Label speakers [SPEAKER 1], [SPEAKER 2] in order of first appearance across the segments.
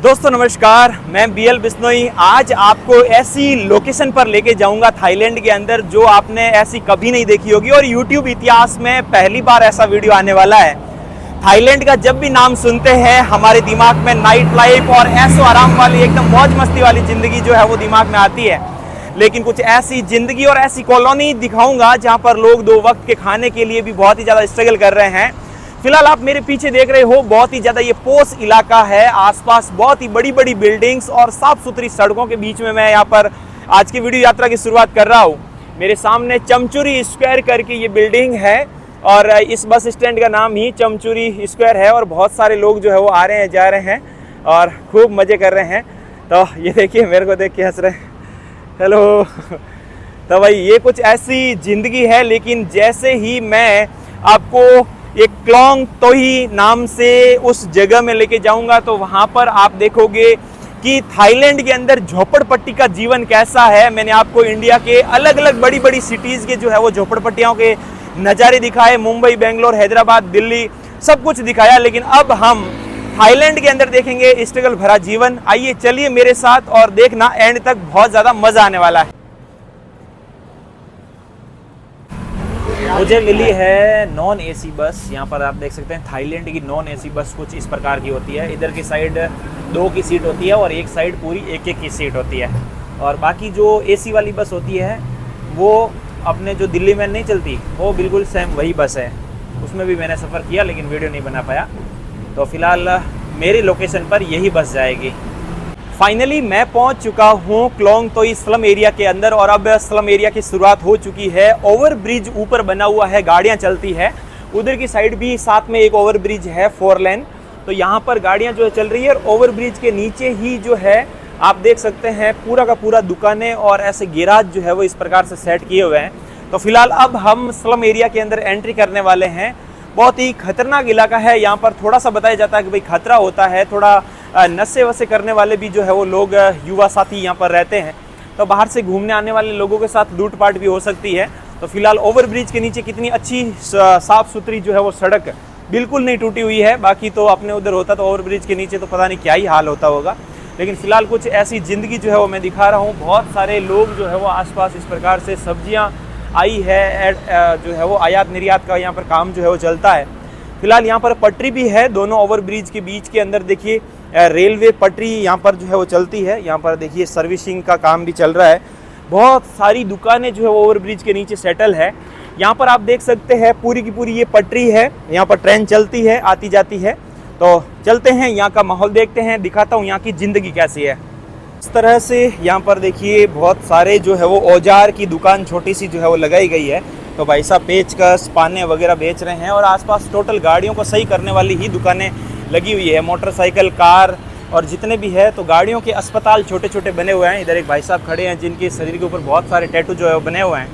[SPEAKER 1] दोस्तों नमस्कार, मैं बीएल बिश्नोई। आज आपको ऐसी लोकेशन पर लेके जाऊंगा थाईलैंड के अंदर जो आपने ऐसी कभी नहीं देखी होगी और यूट्यूब इतिहास में पहली बार ऐसा वीडियो आने वाला है। थाईलैंड का जब भी नाम सुनते हैं हमारे दिमाग में नाइट लाइफ और ऐशो आराम वाली एकदम मौज मस्ती वाली ज़िंदगी जो है वो दिमाग में आती है। लेकिन कुछ ऐसी ज़िंदगी और ऐसी कॉलोनी दिखाऊंगा जहाँ पर लोग दो वक्त के खाने के लिए भी बहुत ही ज़्यादा स्ट्रगल कर रहे हैं। फिलहाल आप मेरे पीछे देख रहे हो बहुत ही ज़्यादा ये पोश इलाका है। आसपास बहुत ही बड़ी बड़ी बिल्डिंग्स और साफ सुथरी सड़कों के बीच में मैं यहाँ पर आज की वीडियो यात्रा की शुरुआत कर रहा हूँ। मेरे सामने चमचुरी स्क्वायर करके ये बिल्डिंग है और इस बस स्टैंड का नाम ही चमचुरी स्क्वायर है और बहुत सारे लोग जो है वो आ रहे हैं जा रहे हैं और खूब मज़े कर रहे हैं। तो ये देखिए मेरे को देख के हंस रहे हैं, हेलो। तो भाई ये कुछ ऐसी ज़िंदगी है। लेकिन जैसे ही मैं आपको एक क्लोंग तोई नाम से उस जगह में लेके जाऊंगा तो वहाँ पर आप देखोगे कि थाईलैंड के अंदर झोपड़पट्टी का जीवन कैसा है। मैंने आपको इंडिया के अलग अलग बड़ी बड़ी सिटीज़ के जो है वो झोपड़पट्टियों के नज़ारे दिखाए, मुंबई, बेंगलोर, हैदराबाद, दिल्ली, सब कुछ दिखाया। लेकिन अब हम थाईलैंड के अंदर देखेंगे स्ट्रगल भरा जीवन। आइए चलिए मेरे साथ और देखना, एंड तक बहुत ज़्यादा मज़ा आने वाला है। मुझे मिली है नॉन एसी बस। यहाँ पर आप देख सकते हैं थाईलैंड की नॉन एसी बस कुछ इस प्रकार की होती है। इधर की साइड 2 की सीट होती है और एक साइड पूरी 1-1 की सीट होती है। और बाकी जो एसी वाली बस होती है वो अपने जो दिल्ली में नहीं चलती, वो बिल्कुल सेम वही बस है। उसमें भी मैंने सफ़र किया लेकिन वीडियो नहीं बना पाया। तो फिलहाल मेरी लोकेशन पर यही बस जाएगी। फाइनली मैं पहुंच चुका हूं क्लोंग तोई स्लम एरिया के अंदर और अब स्लम एरिया की शुरुआत हो चुकी है। ओवर ब्रिज ऊपर बना हुआ है, गाड़ियां चलती है। उधर की साइड भी साथ में एक ओवर ब्रिज है 4 लेन। तो यहां पर गाड़ियां जो है चल रही है और ओवर ब्रिज के नीचे ही जो है आप देख सकते हैं पूरा का पूरा दुकानें और ऐसे गैराज जो है वो इस प्रकार से सेट किए हुए हैं। तो फिलहाल अब हम स्लम एरिया के अंदर एंट्री करने वाले हैं। बहुत ही खतरनाक इलाका है। यहाँ पर थोड़ा सा बताया जाता है कि भाई खतरा होता है, थोड़ा नशे वसे करने वाले भी जो है वो लोग युवा साथी यहाँ पर रहते हैं। तो बाहर से घूमने आने वाले लोगों के साथ लूटपाट भी हो सकती है। तो फिलहाल ओवर ब्रिज के नीचे कितनी अच्छी साफ़ सुथरी जो है वो सड़क बिल्कुल नहीं टूटी हुई है। बाकी तो अपने उधर होता तो ओवर ब्रिज के नीचे तो पता नहीं क्या ही हाल होता होगा। लेकिन फ़िलहाल कुछ ऐसी ज़िंदगी जो है वो मैं दिखा रहा हूँ। बहुत सारे लोग जो है वो आसपास इस प्रकार से सब्जियाँ आई है, जो है वो आयात निर्यात का यहाँ पर काम जो है वो चलता है। फिलहाल यहाँ पर पटरी भी है दोनों ओवर ब्रिज के बीच के अंदर। देखिए रेलवे पटरी यहाँ पर जो है वो चलती है। यहाँ पर देखिए सर्विसिंग का काम भी चल रहा है। बहुत सारी दुकानें जो है वो ओवर ब्रिज के नीचे सेटल है। यहाँ पर आप देख सकते हैं पूरी की पूरी ये पटरी है। यहाँ पर ट्रेन चलती है, आती जाती है। तो चलते हैं, यहाँ का माहौल देखते हैं, दिखाता हूँ यहाँ की ज़िंदगी कैसी है। इस तरह से यहाँ पर देखिए बहुत सारे जो है वो औजार की दुकान छोटी सी जो है वो लगाई गई है। तो भाई साहब पेचकस, पाने वगैरह बेच रहे हैं और आसपास टोटल गाड़ियों को सही करने वाली ही दुकानें लगी हुई है। मोटरसाइकिल, कार और जितने भी है। तो गाड़ियों के अस्पताल छोटे छोटे बने हुए हैं। इधर एक भाई साहब खड़े हैं जिनके शरीर के ऊपर बहुत सारे टैटू जो है वो बने हुए हैं।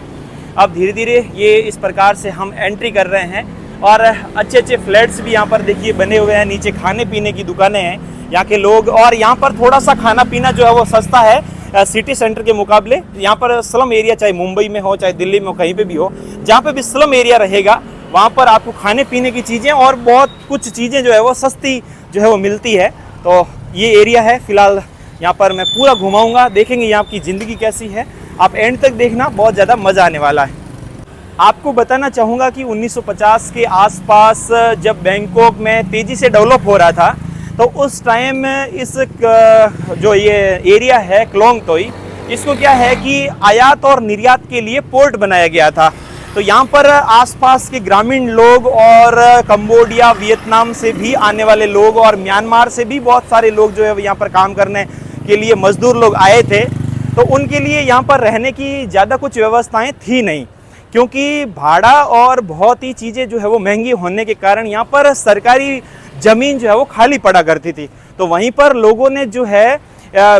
[SPEAKER 1] अब धीरे धीरे ये इस प्रकार से हम एंट्री कर रहे हैं और अच्छे अच्छे फ्लैट्स भी यहाँ पर देखिए बने हुए हैं। नीचे खाने पीने की दुकानें हैं यहाँ के लोग। और यहाँ पर थोड़ा सा खाना पीना जो है वो सस्ता है सिटी सेंटर के मुकाबले। यहाँ पर स्लम एरिया चाहे मुंबई में हो चाहे दिल्ली में हो, कहीं पे भी हो, जहाँ पे भी स्लम एरिया रहेगा वहाँ पर आपको खाने पीने की चीज़ें और बहुत कुछ चीज़ें जो है वो सस्ती जो है वो मिलती है। तो ये एरिया है। फिलहाल यहाँ पर मैं पूरा घुमाऊँगा, देखेंगे यहाँ की ज़िंदगी कैसी है। आप एंड तक देखना, बहुत ज़्यादा मज़ा आने वाला है। आपको बताना चाहूँगा कि 1950 के आसपास जब बैंकॉक में तेज़ी से डेवलप हो रहा था तो उस टाइम इस जो ये एरिया है क्लोंग तोई, इसको क्या है कि आयात और निर्यात के लिए पोर्ट बनाया गया था। तो यहाँ पर आसपास के ग्रामीण लोग और कंबोडिया, वियतनाम से भी आने वाले लोग और म्यांमार से भी बहुत सारे लोग जो है यहाँ पर काम करने के लिए मज़दूर लोग आए थे। तो उनके लिए यहाँ पर रहने की ज़्यादा कुछ व्यवस्थाएं थी नहीं, क्योंकि भाड़ा और बहुत ही चीज़ें जो है वो महंगी होने के कारण यहाँ पर सरकारी ज़मीन जो है वो खाली पड़ा करती थी। तो वहीं पर लोगों ने जो है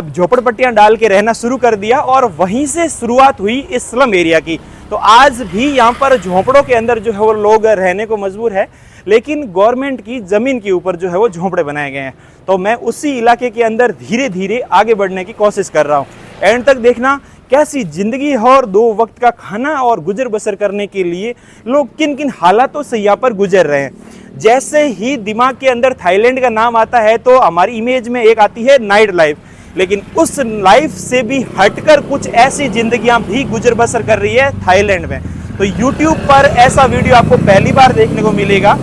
[SPEAKER 1] झोपड़पट्टियाँ डाल के रहना शुरू कर दिया और वहीं से शुरुआत हुई इस स्लम एरिया की। तो आज भी यहाँ पर झोंपड़ों के अंदर जो है वो लोग रहने को मजबूर है, लेकिन गवर्नमेंट की ज़मीन के ऊपर जो है वो झोंपड़े बनाए गए हैं। तो मैं उसी इलाके के अंदर धीरे धीरे आगे बढ़ने की कोशिश कर रहा हूँ। एंड तक देखना कैसी ज़िंदगी है और 2 वक्त का खाना और गुजर बसर करने के लिए लोग किन किन हालातों से यहाँ पर गुजर रहे हैं। जैसे ही दिमाग के अंदर थाईलैंड का नाम आता है तो हमारी इमेज में एक आती है नाइट लाइफ, लेकिन उस लाइफ से भी हटकर कुछ ऐसी जिंदगियां भी गुजर बसर कर रही है थाईलैंड में। तो YouTube पर ऐसा वीडियो आपको पहली बार देखने को मिलेगा,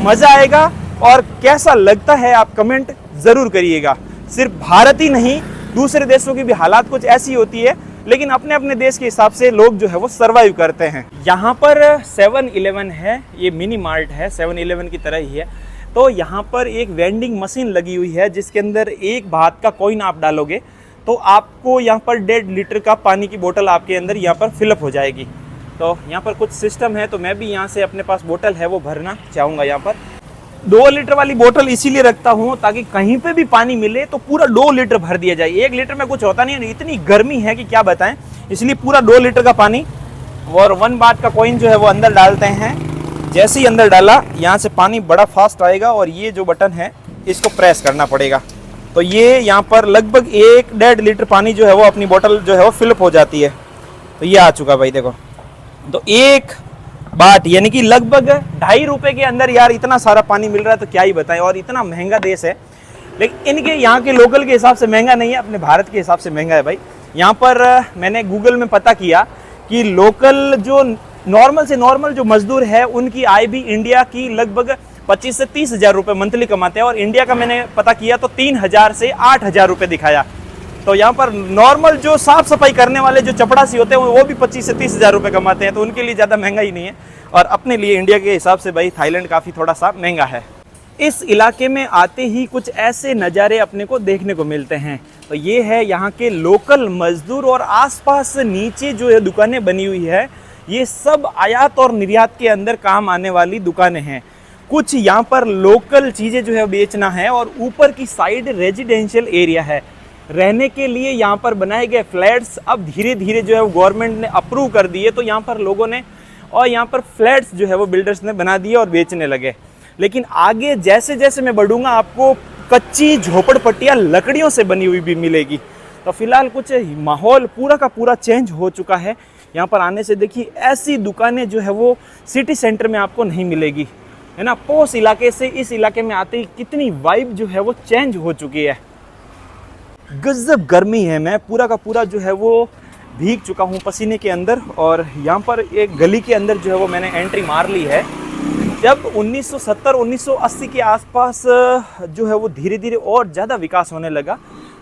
[SPEAKER 1] मज़ा आएगा। और कैसा लगता है आप कमेंट ज़रूर करिएगा। सिर्फ भारत ही नहीं, दूसरे देशों की भी हालात कुछ ऐसी होती है, लेकिन अपने अपने देश के हिसाब से लोग जो है वो सर्वाइव करते हैं। यहाँ पर 7-Eleven है, ये मिनी मार्ट है, 7-Eleven की तरह ही है। तो यहाँ पर एक वेंडिंग मशीन लगी हुई है जिसके अंदर 1 बात का कॉइन आप डालोगे तो आपको यहाँ पर 1.5 लीटर का पानी की बोतल आपके अंदर यहाँ पर फिलअप हो जाएगी। तो यहाँ पर कुछ सिस्टम है, तो मैं भी यहाँ से अपने पास बोतल है वो भरना चाहूँगा। यहाँ पर 2 लीटर वाली बोतल इसीलिए रखता हूँ ताकि कहीं पे भी पानी मिले तो पूरा 2 लीटर भर दिया जाए। 1 लीटर में कुछ होता नहीं है, इतनी गर्मी है कि क्या बताएं, इसलिए पूरा 2 लीटर का पानी और 1 बात का कॉइन जो है वो अंदर डालते हैं। जैसे ही अंदर डाला यहाँ से पानी बड़ा फास्ट आएगा और ये जो बटन है इसको प्रेस करना पड़ेगा। तो ये यहाँ पर लगभग 1-1.5 लीटर पानी जो है वो अपनी बोतल जो है वो फिलअप हो जाती है। तो ये आ चुका भाई देखो। तो 1 बात यानी कि लगभग 2.5 रुपये के अंदर यार इतना सारा पानी मिल रहा है तो क्या ही बताएं। और इतना महंगा देश है, लेकिन इनके यहाँ के लोकल के हिसाब से महंगा नहीं है, अपने भारत के हिसाब से महंगा है भाई। यहाँ पर मैंने गूगल में पता किया कि लोकल जो नॉर्मल से नॉर्मल जो मजदूर है उनकी आय भी इंडिया की लगभग 25 से 30 हज़ार रुपये मंथली कमाते हैं, और इंडिया का मैंने पता किया तो 3,000 से 8,000 रुपये दिखाया। तो यहाँ पर नॉर्मल जो साफ सफाई करने वाले जो चपड़ासी होते हैं वो भी 25 से 30 हज़ार रुपये कमाते हैं, तो उनके लिए ज़्यादा महंगा ही नहीं है। और अपने लिए इंडिया के हिसाब से भाई थाईलैंड काफ़ी थोड़ा सा महंगा है। इस इलाके में आते ही कुछ ऐसे नज़ारे अपने को देखने को मिलते हैं। तो ये है यहाँ के लोकल मजदूर, और आसपास नीचे जो है दुकानें बनी हुई है ये सब आयात और निर्यात के अंदर काम आने वाली दुकानें हैं। कुछ यहाँ पर लोकल चीज़ें जो है बेचना है, और ऊपर की साइड रेजिडेंशियल एरिया है। रहने के लिए यहाँ पर बनाए गए फ्लैट्स अब धीरे धीरे जो है वो गवर्नमेंट ने अप्रूव कर दिए, तो यहाँ पर लोगों ने और यहाँ पर फ्लैट्स जो है वो बिल्डर्स ने बना दिए और बेचने लगे। लेकिन आगे जैसे जैसे मैं बढ़ूँगा आपको कच्ची झोपड़पट्टियाँ लकड़ियों से बनी हुई भी मिलेगी। तो फिलहाल कुछ माहौल पूरा का पूरा चेंज हो चुका है। यहाँ पर आने से देखिए ऐसी दुकानें जो है वो सिटी सेंटर में आपको नहीं मिलेगी, है ना। पोस इलाके से इस इलाके में आते ही कितनी वाइब जो है वो चेंज हो चुकी है। गजब गर्मी है, मैं पूरा का पूरा जो है वो भीग चुका हूँ पसीने के अंदर। और यहाँ पर एक गली के अंदर जो है वो मैंने एंट्री मार ली है। जब 1970-1980 के आसपास जो है वो धीरे धीरे और ज़्यादा विकास होने लगा,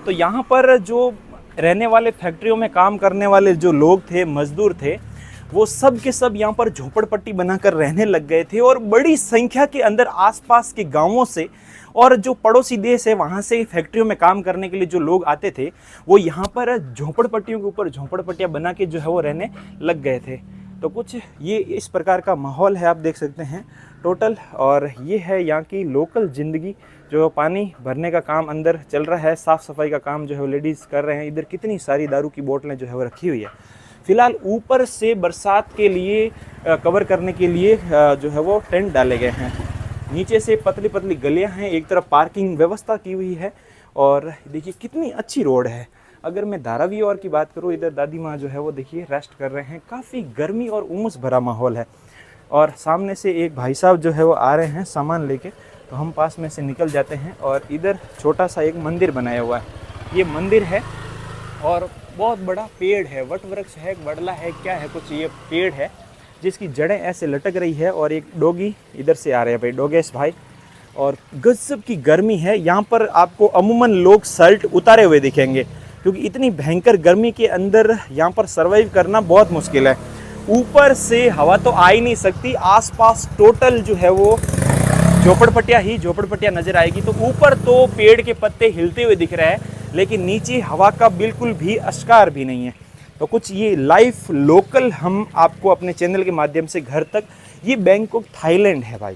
[SPEAKER 1] तो यहाँ पर जो रहने वाले फैक्ट्रियों में काम करने वाले जो लोग थे, मजदूर थे, वो सब के सब यहाँ पर झोपड़पट्टी बनाकर रहने लग गए थे। और बड़ी संख्या के अंदर आसपास के गांवों से और जो पड़ोसी देश है वहाँ से फैक्ट्रियों में काम करने के लिए जो लोग आते थे वो यहाँ पर झोपड़पट्टियों के ऊपर झोपड़पट्टियाँ बना के जो है वो रहने लग गए थे। तो कुछ ये इस प्रकार का माहौल है, आप देख सकते हैं टोटल। और ये है यहाँ की लोकल ज़िंदगी। जो पानी भरने का काम अंदर चल रहा है, साफ़ सफाई का काम जो है वो लेडीज़ कर रहे हैं। इधर कितनी सारी दारू की बोतलें जो है वो रखी हुई है। फ़िलहाल ऊपर से बरसात के लिए कवर करने के लिए जो है वो टेंट डाले गए हैं। नीचे से पतली पतली गलियां हैं, एक तरफ पार्किंग व्यवस्था की हुई है। और देखिए कितनी अच्छी रोड है। अगर मैं धारावी और की बात करूँ, इधर दादी माँ जो है वो देखिए रेस्ट कर रहे हैं। काफ़ी गर्मी और उमस भरा माहौल है। और सामने से एक भाई साहब जो है वो आ रहे हैं सामान लेके, तो हम पास में से निकल जाते हैं। और इधर छोटा सा एक मंदिर बनाया हुआ है, ये मंदिर है। और बहुत बड़ा पेड़ है, वट वृक्ष है, बड़ला है, क्या है कुछ, ये पेड़ है जिसकी जड़ें ऐसे लटक रही है। और एक डॉगी इधर से आ रहे हैं भाई, डॉगेश भाई। और गजब की गर्मी है यहाँ पर। आपको अमूमन लोग शर्ट उतारे हुए दिखेंगे, क्योंकि इतनी भयंकर गर्मी के अंदर यहाँ पर सर्वाइव करना बहुत मुश्किल है। ऊपर से हवा तो आ ही नहीं सकती, आसपास टोटल जो है वो झोपड़पट्टियाँ ही झोपड़पट्टियाँ नज़र आएगी। तो ऊपर तो पेड़ के पत्ते हिलते हुए दिख रहे हैं, लेकिन नीचे हवा का बिल्कुल भी अस्कार भी नहीं है। तो कुछ ये लाइफ लोकल हम आपको अपने चैनल के माध्यम से घर तक, ये बैंकॉक थाईलैंड है भाई।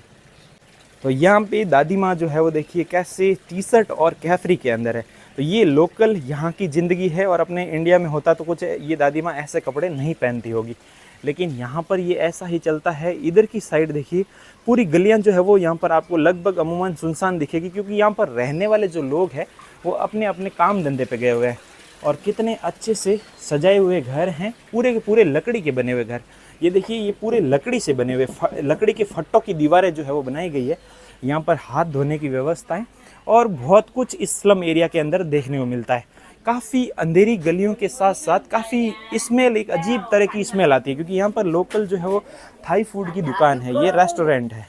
[SPEAKER 1] तो यहाँ पे दादी माँ जो है वो देखिए कैसे टी शर्ट और कैफरी के अंदर है। तो ये लोकल यहाँ की ज़िंदगी है। और अपने इंडिया में होता तो कुछ ये दादी माँ ऐसे कपड़े नहीं पहनती होगी, लेकिन यहाँ पर ये ऐसा ही चलता है। इधर की साइड देखिए पूरी गलियाँ जो है वो यहाँ पर आपको लगभग अमूमन सुनसान दिखेगी, क्योंकि यहाँ पर रहने वाले जो लोग हैं वो अपने अपने काम धंधे पे गए हुए हैं। और कितने अच्छे से सजाए हुए घर हैं, पूरे के पूरे लकड़ी के बने हुए घर। ये देखिए, ये पूरे लकड़ी से बने हुए लकड़ी के फट्टों की दीवारें जो है वो बनाई गई है। यहाँ पर हाथ धोने की व्यवस्थाएं और बहुत कुछ इस स्लम एरिया के अंदर देखने को मिलता है। काफ़ी अंधेरी गलियों के साथ साथ काफ़ी स्मेल, एक अजीब तरह की स्मेल आती है, क्योंकि यहाँ पर लोकल जो है वो थाई फूड की दुकान है, ये रेस्टोरेंट है।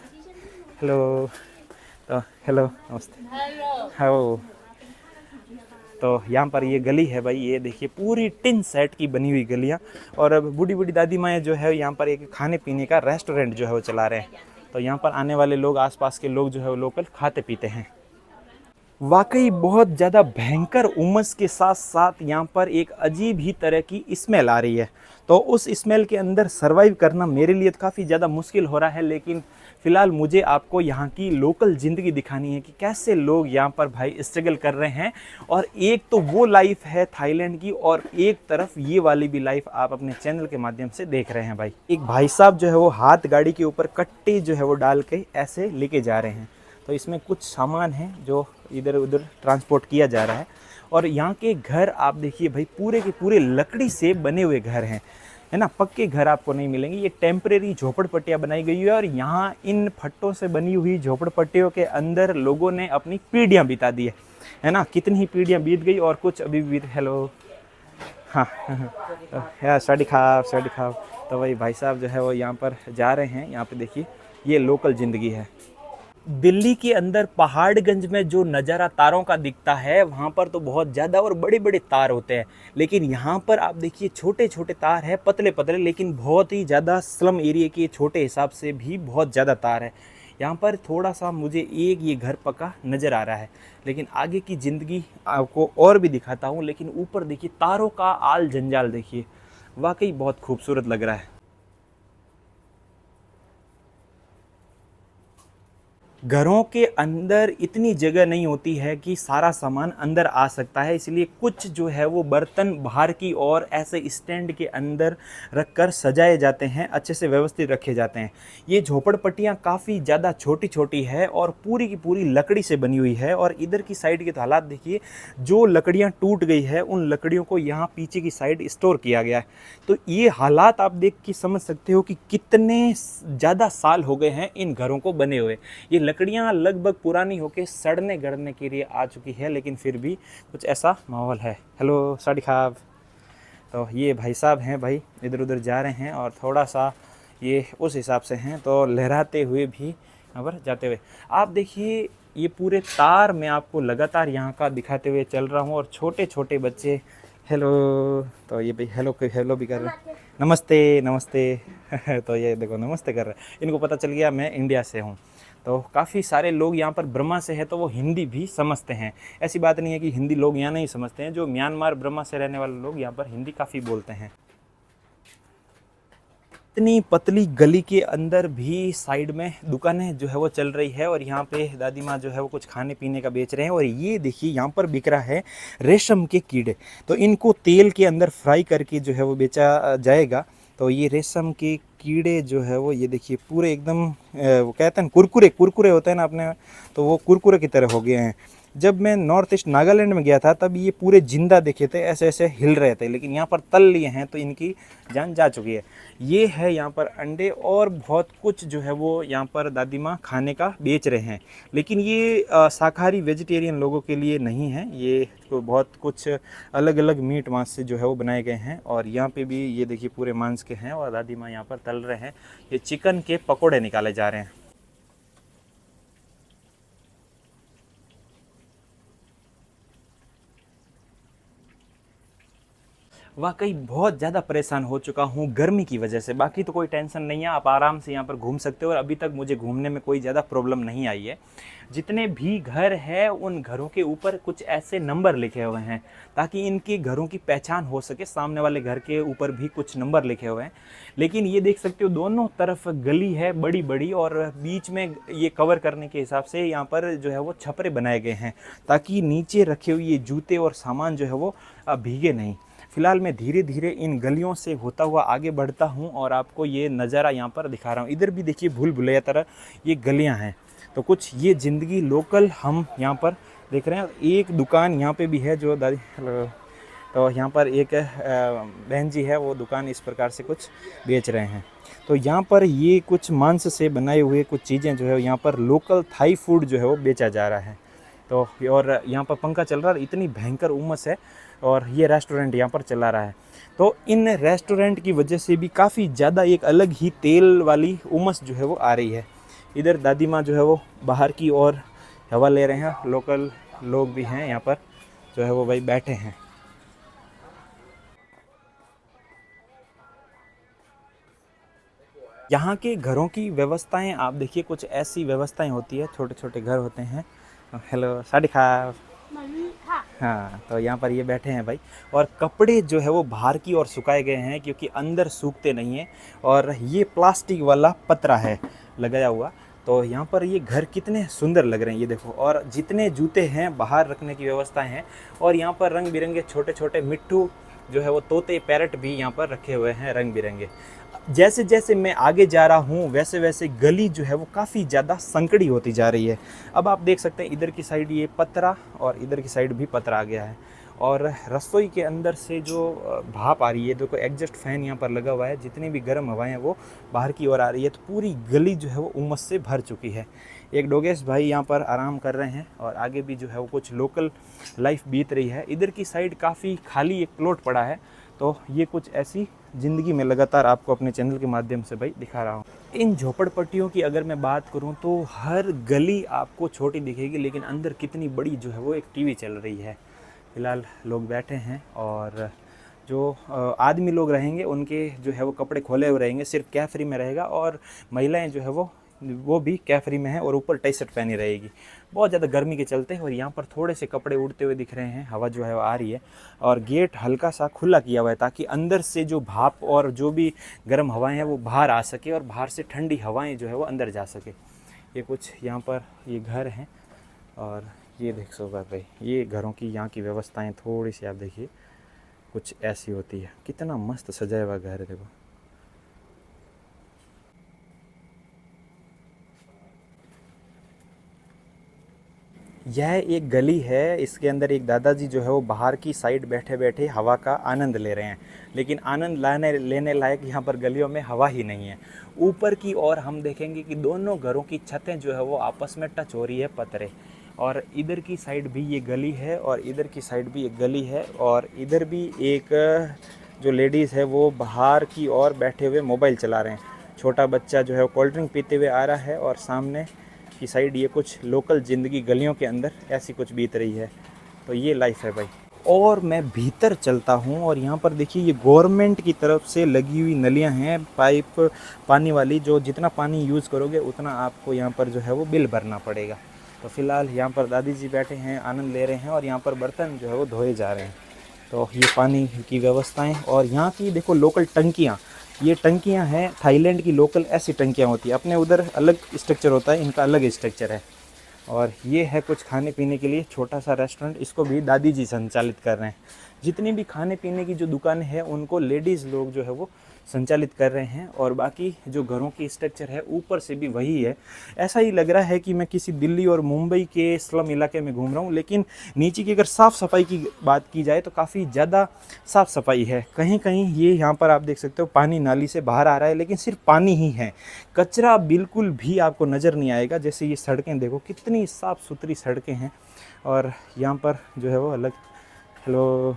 [SPEAKER 1] हेलो, तो हेलो, नमस्ते, हेलो। तो यहाँ पर ये गली है भाई, ये देखिए पूरी टिन सेट की बनी हुई गलियाँ। और अब बूढ़ी बूढ़ी दादी माएँ जो है यहाँ पर एक खाने पीने का रेस्टोरेंट जो है वो चला रहे हैं। तो यहाँ पर आने वाले लोग, आसपास के लोग जो है वो लोकल खाते पीते हैं। वाकई बहुत ज़्यादा भयंकर उमस के साथ साथ यहाँ पर एक अजीब ही तरह की स्मेल आ रही है। तो उस स्मेल के अंदर सरवाइव करना मेरे लिए काफ़ी ज़्यादा मुश्किल हो रहा है, लेकिन फ़िलहाल मुझे आपको यहाँ की लोकल ज़िंदगी दिखानी है कि कैसे लोग यहाँ पर भाई स्ट्रगल कर रहे हैं। और एक तो वो लाइफ है थाईलैंड की, और एक तरफ ये वाली भी लाइफ आप अपने चैनल के माध्यम से देख रहे हैं भाई। एक भाई साहब जो है वो हाथ गाड़ी के ऊपर कट्टे जो है वो डाल के ऐसे लेके जा रहे हैं। तो इसमें कुछ सामान है जो इधर उधर ट्रांसपोर्ट किया जा रहा है। और यहाँ के घर आप देखिए भाई, पूरे के पूरे लकड़ी से बने हुए घर हैं, है ना। पक्के घर आपको नहीं मिलेंगे, ये टेम्परेरी झोपड़पट्टियाँ बनाई गई है। और यहाँ इन फट्टों से बनी हुई झोपड़पट्टियों के अंदर लोगों ने अपनी पीढ़ियाँ बिता दी है ना। कितनी ही पीढ़ियाँ बीत गई और कुछ अभी भी। हेलो, हाँ यार, स्टडी खाओ। तो वही भाई साहब जो है वो यहाँ पर जा रहे हैं। यहाँ पे देखिए, ये लोकल ज़िंदगी है। दिल्ली के अंदर पहाड़गंज में जो नज़ारा तारों का दिखता है, वहाँ पर तो बहुत ज़्यादा और बड़े बड़े तार होते हैं। लेकिन यहाँ पर आप देखिए छोटे छोटे तार हैं, पतले पतले, लेकिन बहुत ही ज़्यादा स्लम एरिया के छोटे हिसाब से भी बहुत ज़्यादा तार है। यहाँ पर थोड़ा सा मुझे एक ये घर पक्का नज़र आ रहा है, लेकिन आगे की ज़िंदगी आपको और भी दिखाता हूँ। लेकिन ऊपर देखिए तारों का आल जंजाल देखिए, वाकई बहुत खूबसूरत लग रहा है। घरों के अंदर इतनी जगह नहीं होती है कि सारा सामान अंदर आ सकता है, इसलिए कुछ जो है वो बर्तन बाहर की ओर ऐसे स्टैंड के अंदर रखकर सजाए जाते हैं, अच्छे से व्यवस्थित रखे जाते हैं। ये झोपड़पट्टियाँ काफ़ी ज़्यादा छोटी छोटी है और पूरी की पूरी लकड़ी से बनी हुई है। और इधर की साइड के तो हालात देखिए, जो लकड़ियाँ टूट गई है उन लकड़ियों को यहाँ पीछे की साइड स्टोर किया गया है। तो ये हालात आप देख के समझ सकते हो कि कितने ज़्यादा साल हो गए हैं इन घरों को बने हुए। ये लकड़ियाँ लगभग पुरानी होकर सड़ने गड़ने के लिए आ चुकी है, लेकिन फिर भी कुछ ऐसा माहौल है। हेलो, साड़ी खाब। तो ये भाई साहब हैं भाई, इधर उधर जा रहे हैं और थोड़ा सा ये उस हिसाब से हैं, तो लहराते हुए भी यहाँ पर जाते हुए। आप देखिए, ये पूरे तार मैं आपको लगातार यहाँ का दिखाते हुए चल रहा हूँ। और छोटे छोटे बच्चे हेलो, तो ये भाई हेलो भी कर रहे हैं, नमस्ते तो ये देखो नमस्ते कर रहे हैं। इनको पता चल गया मैं इंडिया से हूँ। तो काफ़ी सारे लोग यहाँ पर ब्रह्मा से है तो वो हिंदी भी समझते हैं। ऐसी बात नहीं है कि हिंदी लोग यहाँ नहीं समझते हैं। जो म्यांमार ब्रह्मा से रहने वाले लोग यहाँ पर हिंदी काफ़ी बोलते हैं। इतनी पतली गली के अंदर भी साइड में दुकानें जो है वो चल रही है। और यहाँ पे दादी माँ जो है वो कुछ खाने पीने का बेच रहे हैं। और ये देखिए, यहाँ पर बिक रहा है रेशम के कीड़े। तो इनको तेल के अंदर फ्राई करके जो है वो बेचा जाएगा। तो ये रेशम के कीड़े जो है वो, ये देखिए पूरे एकदम वो कहते हैं कुरकुरे होते हैं ना अपने, तो वो कुरकुरे की तरह हो गए हैं। जब मैं नॉर्थ ईस्ट नागालैंड में गया था तब ये पूरे जिंदा दिखे थे, ऐसे ऐसे हिल रहे थे, लेकिन यहाँ पर तल लिए हैं तो इनकी जान जा चुकी है। ये है यहाँ पर अंडे और बहुत कुछ जो है वो यहाँ पर दादी माँ खाने का बेच रहे हैं। लेकिन ये शाकाहारी वेजिटेरियन लोगों के लिए नहीं है। ये तो बहुत कुछ अलग अलग मीट मांस से जो है वो बनाए गए हैं। और यहाँ पे भी ये देखिए पूरे मांस के हैं और दादी माँ यहाँ पर तल रहे हैं। ये चिकन के पकोड़े निकाले जा रहे हैं। वाकई बहुत ज़्यादा परेशान हो चुका हूँ गर्मी की वजह से। बाकी तो कोई टेंशन नहीं है, आप आराम से यहाँ पर घूम सकते हो और अभी तक मुझे घूमने में कोई ज़्यादा प्रॉब्लम नहीं आई है। जितने भी घर हैं उन घरों के ऊपर कुछ ऐसे नंबर लिखे हुए हैं ताकि इनके घरों की पहचान हो सके। सामने वाले घर के ऊपर भी कुछ नंबर लिखे हुए हैं। लेकिन ये देख सकते हो दोनों तरफ गली है बड़ी बड़ी और बीच में ये कवर करने के हिसाब से यहाँ पर जो है वो छपरे बनाए गए हैं ताकि नीचे रखे हुए ये जूते और सामान जो है वो भीगे नहीं। फ़िलहाल मैं धीरे धीरे इन गलियों से होता हुआ आगे बढ़ता हूँ और आपको ये नज़ारा यहाँ पर दिखा रहा हूँ। इधर भी देखिए भूल भुलैया तरह ये गलियाँ हैं। तो कुछ ये ज़िंदगी लोकल हम यहाँ पर देख रहे हैं। एक दुकान यहाँ पे भी है जो दादी तो यहाँ पर एक बहन जी है, वो दुकान इस प्रकार से कुछ बेच रहे हैं। तो यहाँ पर ये कुछ मांस से बनाए हुए कुछ चीज़ें जो है यहाँ पर लोकल थाई फूड जो है वो बेचा जा रहा है। तो और यहाँ पर पंखा चल रहा है, इतनी भयंकर उमस है और ये रेस्टोरेंट यहाँ पर चला रहा है। तो इन रेस्टोरेंट की वजह से भी काफ़ी ज़्यादा एक अलग ही तेल वाली उमस जो है वो आ रही है। इधर दादी माँ जो है वो बाहर की ओर हवा ले रहे हैं, लोकल लोग भी हैं यहाँ पर जो है वो भाई बैठे हैं। यहाँ के घरों की व्यवस्थाएं आप देखिए, कुछ ऐसी व्यवस्थाएं होती है, छोटे छोटे घर होते हैं। हेलो साड़ी खा। हाँ, तो यहाँ पर ये बैठे हैं भाई, और कपड़े जो है वो बाहर की ओर सुखाए गए हैं क्योंकि अंदर सूखते नहीं हैं। और ये प्लास्टिक वाला पतरा है लगाया हुआ। तो यहाँ पर ये घर कितने सुंदर लग रहे हैं, ये देखो। और जितने जूते हैं बाहर रखने की व्यवस्था है। और यहाँ पर रंग बिरंगे छोटे छोटे मिट्टू जो है वो तोते पैरट भी यहाँ पर रखे हुए हैं रंग बिरंगे। जैसे जैसे मैं आगे जा रहा हूँ वैसे वैसे गली जो है वो काफ़ी ज़्यादा संकड़ी होती जा रही है। अब आप देख सकते हैं इधर की साइड ये पतरा और इधर की साइड भी पतरा आ गया है। और रसोई के अंदर से जो भाप आ रही है, देखो एग्जॉस्ट फैन यहाँ पर लगा हुआ है, जितनी भी गर्म हवाएं हैं वो बाहर की ओर आ रही है। तो पूरी गली जो है वो उमस से भर चुकी है। एक डोगेश भाई यहाँ पर आराम कर रहे हैं और आगे भी जो है वो कुछ लोकल लाइफ बीत रही है। इधर की साइड काफ़ी खाली एक प्लॉट पड़ा है। तो ये कुछ ऐसी ज़िंदगी में लगातार आपको अपने चैनल के माध्यम से भाई दिखा रहा हूँ। इन झोपड़पट्टियों की अगर मैं बात करूँ तो हर गली आपको छोटी दिखेगी, लेकिन अंदर कितनी बड़ी जो है वो एक टीवी चल रही है। फ़िलहाल लोग बैठे हैं और जो आदमी लोग रहेंगे उनके जो है वो कपड़े खोले हुए रहेंगे, सिर्फ कैफरी में रहेगा। और महिलाएं जो है वो भी कैफरी में है और ऊपर टी शर्ट पहनी रहेगी। बहुत ज़्यादा गर्मी के चलते। और यहाँ पर थोड़े से कपड़े उड़ते हुए दिख रहे हैं, हवा जो है वो आ रही है। और गेट हल्का सा खुला किया हुआ है ताकि अंदर से जो भाप और जो भी गर्म हवाएं हैं वो बाहर आ सके और बाहर से ठंडी हवाएं जो है वो अंदर जा सके। ये कुछ यहाँ पर ये घर हैं और ये देख सो भाई, ये घरों की यहाँ की व्यवस्थाएं थोड़ी सी आप देखिए कुछ ऐसी होती है। कितना मस्त सजाया हुआ घर है देखो। यह एक गली है, इसके अंदर एक दादाजी जो है वो बाहर की साइड बैठे बैठे हवा का आनंद ले रहे हैं। लेकिन आनंद लेने लायक यहाँ पर गलियों में हवा ही नहीं है। ऊपर की ओर हम देखेंगे कि दोनों घरों की छतें जो है वो आपस में टच हो रही है पतरे। और इधर की साइड भी ये गली है और इधर की साइड भी एक गली है। और इधर भी एक जो लेडीज़ है वो बाहर की ओर बैठे हुए मोबाइल चला रहे हैं। छोटा बच्चा जो है वो कोल्ड ड्रिंक पीते हुए आ रहा है और सामने की साइड ये कुछ लोकल ज़िंदगी गलियों के अंदर ऐसी कुछ बीत रही है। तो ये लाइफ है भाई। और मैं भीतर चलता हूँ और यहाँ पर देखिए ये गवर्नमेंट की तरफ से लगी हुई नलियाँ हैं, पाइप पानी वाली, जो जितना पानी यूज़ करोगे उतना आपको यहाँ पर जो है वो बिल भरना पड़ेगा। तो फ़िलहाल यहाँ पर दादी जी बैठे हैं, आनंद ले रहे हैं और यहाँ पर बर्तन जो है वो धोए जा रहे हैं। तो ये पानी की व्यवस्थाएँ और यहाँ की देखो लोकल टंकियाँ, ये टंकियाँ हैं थाईलैंड की लोकल ऐसी टंकियाँ होती है। अपने उधर अलग स्ट्रक्चर होता है, इनका अलग स्ट्रक्चर है। और ये है कुछ खाने पीने के लिए छोटा सा रेस्टोरेंट, इसको भी दादी जी संचालित कर रहे हैं। जितनी भी खाने पीने की जो दुकानें हैं उनको लेडीज़ लोग जो है वो संचालित कर रहे हैं। और बाकी जो घरों की स्ट्रक्चर है ऊपर से भी वही है। ऐसा ही लग रहा है कि मैं किसी दिल्ली और मुंबई के स्लम इलाके में घूम रहा हूँ। लेकिन नीचे की अगर साफ़ सफाई की बात की जाए तो काफ़ी ज़्यादा साफ़ सफाई है। कहीं कहीं ये यहाँ पर आप देख सकते हो पानी नाली से बाहर आ रहा है, लेकिन सिर्फ पानी ही है, कचरा बिल्कुल भी आपको नज़र नहीं आएगा। जैसे ये सड़कें देखो कितनी साफ़ सुथरी सड़कें हैं। और यहाँ पर जो है वो अलग हेलो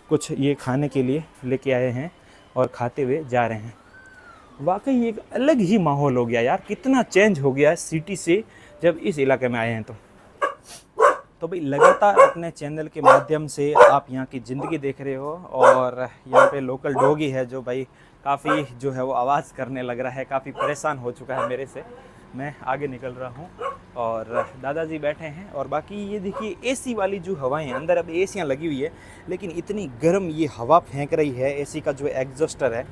[SPEAKER 1] कुछ ये खाने के लिए लेके आए हैं और खाते हुए जा रहे हैं। वाकई एक अलग ही माहौल हो गया यार, कितना चेंज हो गया है सिटी से जब इस इलाके में आए हैं। तो भाई लगातार अपने चैनल के माध्यम से आप यहाँ की ज़िंदगी देख रहे हो। और यहाँ पे लोकल डॉगी है जो भाई काफ़ी जो है वो आवाज़ करने लग रहा है, काफ़ी परेशान हो चुका है मेरे से। मैं आगे निकल रहा हूँ और दादाजी बैठे हैं। और बाकी ये देखिए एसी वाली जो हवाएं हैं, अंदर अब एसियाँ लगी हुई है लेकिन इतनी गर्म ये हवा फेंक रही है एसी का जो एग्जॉस्टर है,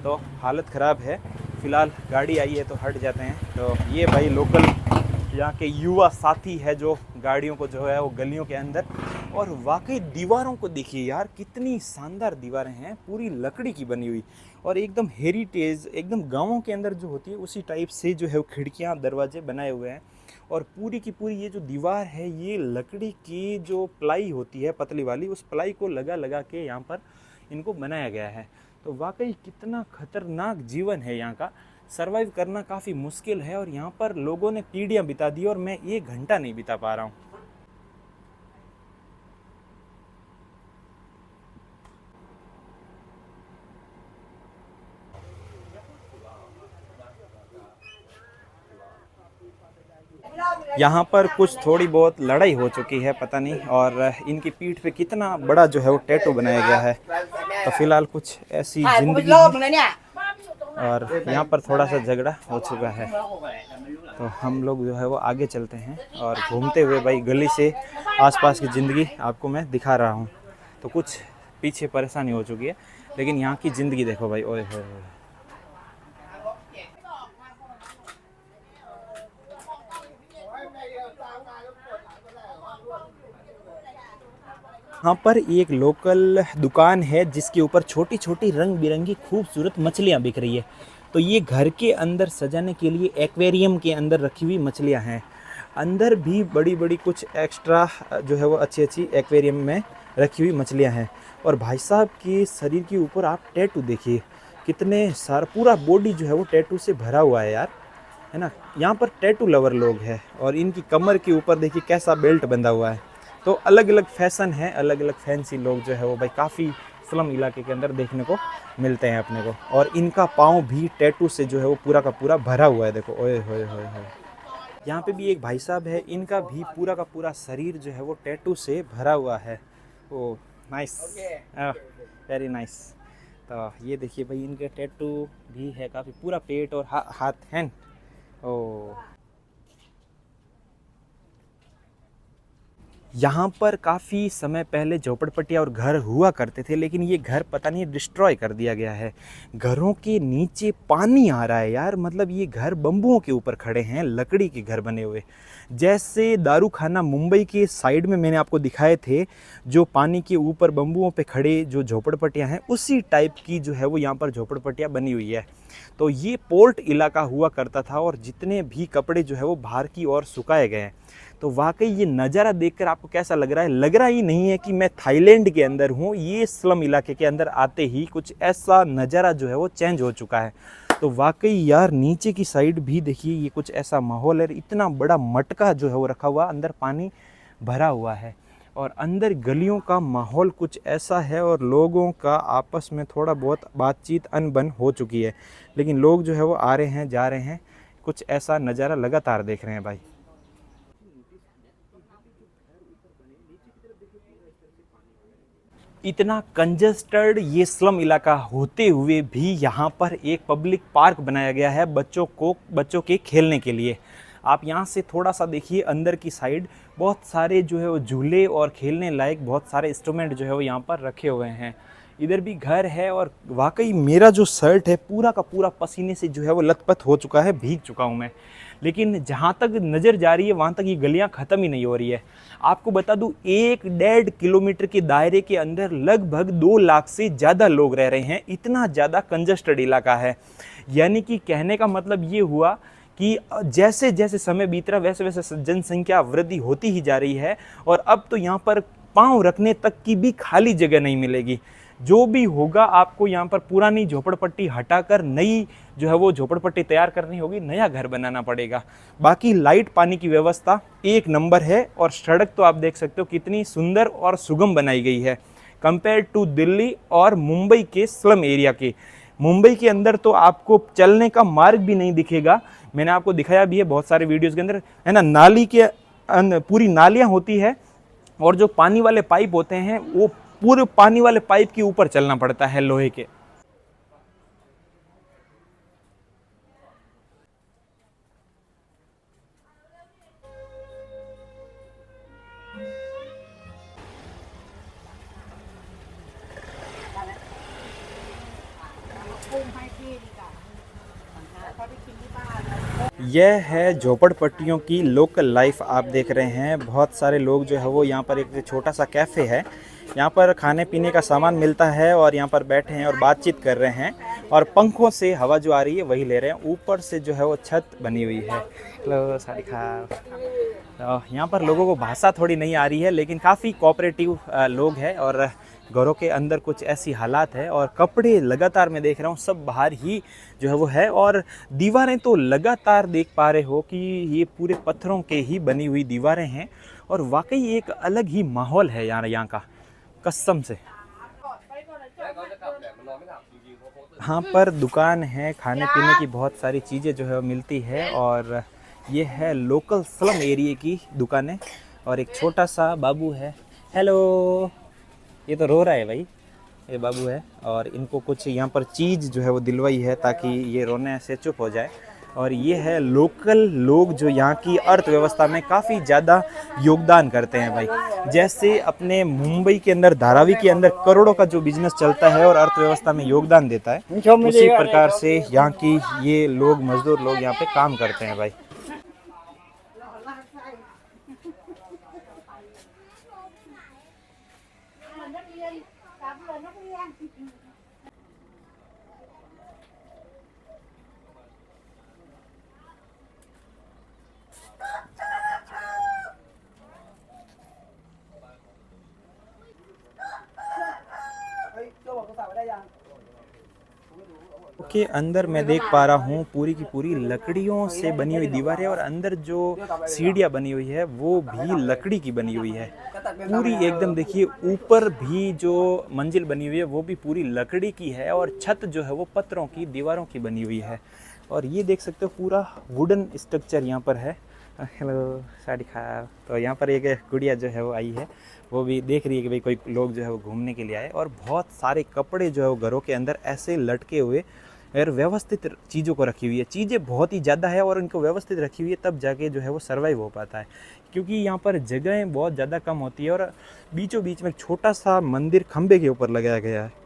[SPEAKER 1] तो हालत ख़राब है। फ़िलहाल गाड़ी आई है तो हट जाते हैं। तो ये भाई लोकल यहाँ के युवा साथी है जो गाड़ियों को जो है वो गलियों के अंदर। और वाकई दीवारों को देखिए यार, कितनी शानदार दीवारें हैं, पूरी लकड़ी की बनी हुई और एकदम हेरिटेज, एकदम गाँवों के अंदर जो होती है उसी टाइप से जो है वो खिड़कियाँ दरवाजे बनाए हुए हैं। और पूरी की पूरी ये जो दीवार है ये लकड़ी की जो प्लाई होती है पतली वाली, उस प्लाई को लगा लगा के यहाँ पर इनको बनाया गया है। तो वाकई कितना खतरनाक जीवन है यहाँ का, सरवाइव करना काफ़ी मुश्किल है। और यहाँ पर लोगों ने पीढ़ियाँ बिता दी और मैं 1 घंटा नहीं बिता पा रहा हूँ। यहाँ पर कुछ थोड़ी बहुत लड़ाई हो चुकी है पता नहीं, और इनकी पीठ पे कितना बड़ा जो है वो टैटू बनाया गया है। तो फिलहाल कुछ ऐसी जिंदगी है और यहाँ पर थोड़ा सा झगड़ा हो चुका है। तो हम लोग जो है वो आगे चलते हैं और घूमते हुए भाई गली से आसपास की ज़िंदगी आपको मैं दिखा रहा हूँ। तो कुछ पीछे परेशानी हो चुकी है, लेकिन यहाँ की ज़िंदगी देखो भाई, ओए होए होए। यहाँ पर एक लोकल दुकान है जिसके ऊपर छोटी छोटी रंग बिरंगी खूबसूरत मछलियाँ बिक रही है। तो ये घर के अंदर सजाने के लिए एक्वेरियम के अंदर रखी हुई मछलियाँ हैं। अंदर भी बड़ी बड़ी कुछ एक्स्ट्रा जो है वो अच्छी अच्छी एक्वेरियम में रखी हुई मछलियाँ हैं। और भाई साहब के शरीर के ऊपर आप टैटू देखिए, कितने सारा पूरा बॉडी जो है वो टैटू से भरा हुआ है यार, है ना। यहाँ पर टैटू लवर लोग हैं और इनकी कमर के ऊपर देखिए कैसा बेल्ट बंधा हुआ है। तो अलग अलग फैशन है, अलग अलग फैंसी लोग जो है वो भाई काफ़ी स्लम इलाके के अंदर देखने को मिलते हैं अपने को। और इनका पाँव भी टैटू से जो है वो पूरा का पूरा भरा हुआ है, देखो ओए होए होए होए। यहाँ पे भी एक भाई साहब है, इनका भी पूरा का पूरा शरीर जो है वो टैटू से भरा हुआ है। ओ नाइस, वेरी नाइस। तो ये देखिए भाई इनके टैटू भी है काफ़ी, पूरा पेट और हाथ हैंड। ओ यहाँ पर काफ़ी समय पहले झोपड़पट्टियाँ और घर हुआ करते थे, लेकिन ये घर पता नहीं डिस्ट्रॉय कर दिया गया है। घरों के नीचे पानी आ रहा है यार, मतलब ये घर बम्बुओं के ऊपर खड़े हैं, लकड़ी के घर बने हुए। जैसे दारू खाना मुंबई के साइड में मैंने आपको दिखाए थे, जो पानी के ऊपर बम्बुओं पे खड़े जो झोपड़पट्टियाँ हैं, उसी टाइप की जो है वो यहाँ पर झोपड़पट्टियाँ बनी हुई है। तो ये पोर्ट इलाका हुआ करता था और जितने भी कपड़े जो है वो बाहर की ओर सुखाए गए हैं। तो वाकई ये नज़ारा देखकर आपको कैसा लग रहा है? लग रहा ही नहीं है कि मैं थाईलैंड के अंदर हूँ। ये स्लम इलाके के अंदर आते ही कुछ ऐसा नज़ारा जो है वो चेंज हो चुका है। तो वाकई यार नीचे की साइड भी देखिए ये कुछ ऐसा माहौल है। इतना बड़ा मटका जो है वो रखा हुआ, अंदर पानी भरा हुआ है और अंदर गलियों का माहौल कुछ ऐसा है और लोगों का आपस में थोड़ा बहुत बातचीत अनबन हो चुकी है, लेकिन लोग जो है वो आ रहे हैं जा रहे हैं। कुछ ऐसा नज़ारा लगातार देख रहे हैं भाई। इतना कंजस्टेड ये स्लम इलाका होते हुए भी यहाँ पर एक पब्लिक पार्क बनाया गया है बच्चों के खेलने के लिए। आप यहाँ से थोड़ा सा देखिए अंदर की साइड, बहुत सारे जो है वो झूले और खेलने लायक बहुत सारे इंस्ट्रूमेंट जो है वो यहाँ पर रखे हुए हैं। इधर भी घर है और वाकई मेरा जो शर्ट है पूरा का पूरा पसीने से जो है वो लथपथ हो चुका है, भीग चुका हूँ मैं। लेकिन जहाँ तक नज़र जा रही है वहाँ तक ये गलियाँ ख़त्म ही नहीं हो रही है। आपको बता दूँ 1.5 किलोमीटर के दायरे के अंदर लगभग 2 लाख से ज़्यादा लोग रह रहे हैं। इतना ज़्यादा कंजस्टेड इलाका है। यानी कि कहने का मतलब ये हुआ कि जैसे जैसे समय बीत रहा वैसे वैसे जनसंख्या वृद्धि होती ही जा रही है और अब तो यहाँ पर पाँव रखने तक की भी खाली जगह नहीं मिलेगी। जो भी होगा आपको यहाँ पर पुरानी झोपड़पट्टी हटाकर नई जो है वो झोपड़पट्टी तैयार करनी होगी, नया घर बनाना पड़ेगा। बाकी लाइट पानी की व्यवस्था एक नंबर है और सड़क तो आप देख सकते हो कितनी सुंदर और सुगम बनाई गई है कंपेयर टू दिल्ली और मुंबई के स्लम एरिया के। मुंबई के अंदर तो आपको चलने का मार्ग भी नहीं दिखेगा। मैंने आपको दिखाया भी है बहुत सारे वीडियोज़ के अंदर, है ना। नाली के पूरी नालियाँ होती है और जो पानी वाले पाइप होते हैं वो पूरे पानी वाले पाइप के ऊपर चलना पड़ता है लोहे के। यह है झोपड़पट्टियों की लोकल लाइफ आप देख रहे हैं। बहुत सारे लोग जो है वो यहाँ पर एक छोटा सा कैफ़े है, यहाँ पर खाने पीने का सामान मिलता है और यहाँ पर बैठे हैं और बातचीत कर रहे हैं। और पंखों से हवा जो आ रही है वही ले रहे हैं। ऊपर से जो है वो छत बनी हुई है। हेलो सारिका। तो यहाँ पर लोगों को भाषा थोड़ी नहीं आ रही है, लेकिन काफ़ी कोऑपरेटिव लोग हैं और घरों के अंदर कुछ ऐसी हालात है। और कपड़े लगातार मैं देख रहा हूँ सब बाहर ही जो है वो है। और दीवारें तो लगातार देख पा रहे हो कि ये पूरे पत्थरों के ही बनी हुई दीवारें हैं और वाकई एक अलग ही माहौल है यहाँ का, कसम से। यहाँ पर दुकान है, खाने पीने की बहुत सारी चीज़ें जो है वो मिलती है। और ये है लोकल स्लम एरिया की दुकानें। और एक छोटा सा बाबू है, हेलो, ये तो रो रहा है भाई, ये बाबू है। और इनको कुछ यहाँ पर चीज़ जो है वो दिलवाई है ताकि ये रोने से चुप हो जाए। और ये है लोकल लोग जो यहाँ की अर्थव्यवस्था में काफ़ी ज़्यादा योगदान करते हैं भाई। जैसे अपने मुंबई के अंदर, धारावी के अंदर करोड़ों का जो बिजनेस चलता है और अर्थव्यवस्था में योगदान देता है, उसी प्रकार से यहाँ की ये लोग, मजदूर लोग यहाँ पे काम करते हैं भाई। के अंदर मैं देख पा रहा हूँ पूरी की पूरी लकड़ियों से बनी हुई दीवार है। और अंदर जो सीढ़ियाँ बनी हुई है वो भी लकड़ी की बनी हुई है पूरी एकदम। देखिए ऊपर भी जो मंजिल बनी हुई है वो भी पूरी लकड़ी की है और छत जो है वो पत्थरों की, दीवारों की बनी हुई है। और ये देख सकते हो पूरा वुडन स्ट्रक्चर यहाँ पर है। हेलो साड़ी खा। तो यहाँ पर एक गुड़िया जो है वो आई है, वो भी देख रही है कि भाई कोई लोग जो है वो घूमने के लिए आए। और बहुत सारे कपड़े जो है वो घरों के अंदर ऐसे लटके हुए और व्यवस्थित चीज़ों को रखी हुई है। चीज़ें बहुत ही ज़्यादा है और इनको व्यवस्थित रखी हुई है, तब जाके जो है वो सर्वाइव हो पाता है। क्योंकि यहाँ पर जगहें बहुत ज़्यादा कम होती है और बीचों बीच में एक छोटा सा मंदिर खंबे के ऊपर लगाया गया है।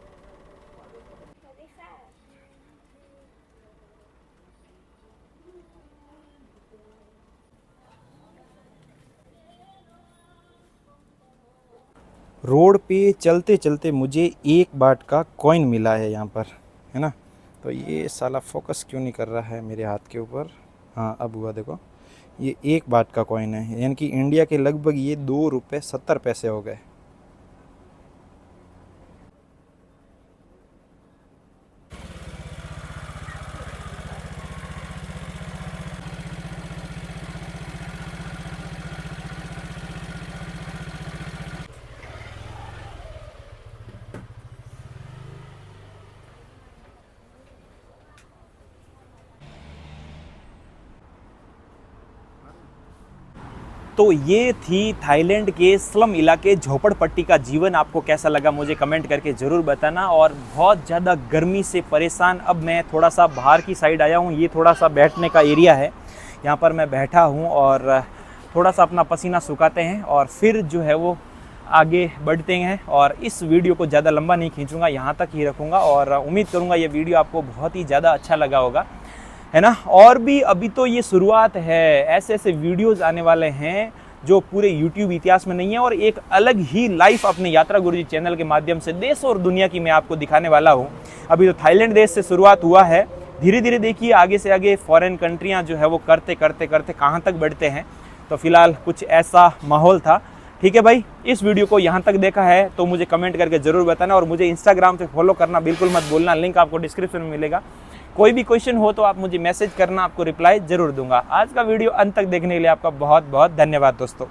[SPEAKER 1] रोड पे चलते चलते मुझे 1 बाट का कॉइन मिला है यहाँ पर, है ना। तो ये साला फोकस क्यों नहीं कर रहा है मेरे हाथ के ऊपर। हाँ अब हुआ, देखो ये 1 बाट का कॉइन है, यानी कि इंडिया के लगभग ये 2 रुपये 70 पैसे हो गए। तो ये थी थाईलैंड के स्लम इलाके, झोपड़पट्टी का जीवन। आपको कैसा लगा मुझे कमेंट करके ज़रूर बताना। और बहुत ज़्यादा गर्मी से परेशान अब मैं थोड़ा सा बाहर की साइड आया हूँ। ये थोड़ा सा बैठने का एरिया है, यहाँ पर मैं बैठा हूँ और थोड़ा सा अपना पसीना सुखाते हैं और फिर जो है वो आगे बढ़ते हैं। और इस वीडियो को ज़्यादा लंबा नहीं खींचूंगा, यहाँ तक ही रखूँगा। और उम्मीद करूँगा ये वीडियो आपको बहुत ही ज़्यादा अच्छा लगा होगा, है ना। और भी अभी तो ये शुरुआत है, ऐसे ऐसे वीडियोस आने वाले हैं जो पूरे YouTube इतिहास में नहीं है। और एक अलग ही लाइफ अपने यात्रा गुरुजी चैनल के माध्यम से देश और दुनिया की मैं आपको दिखाने वाला हूँ। अभी तो थाईलैंड देश से शुरुआत हुआ है, धीरे धीरे देखिए आगे से आगे फॉरेन कंट्रियाँ जो है वो करते करते करते कहाँ तक बढ़ते हैं। तो फिलहाल कुछ ऐसा माहौल था। ठीक है भाई, इस वीडियो को यहाँ तक देखा है तो मुझे कमेंट करके ज़रूर बताना। और मुझे इंस्टाग्राम पे फॉलो करना बिल्कुल मत भूलना, लिंक आपको डिस्क्रिप्शन में मिलेगा। कोई भी क्वेश्चन हो तो आप मुझे मैसेज करना, आपको रिप्लाई जरूर दूंगा। आज का वीडियो अंत तक देखने के लिए आपका बहुत बहुत धन्यवाद दोस्तों।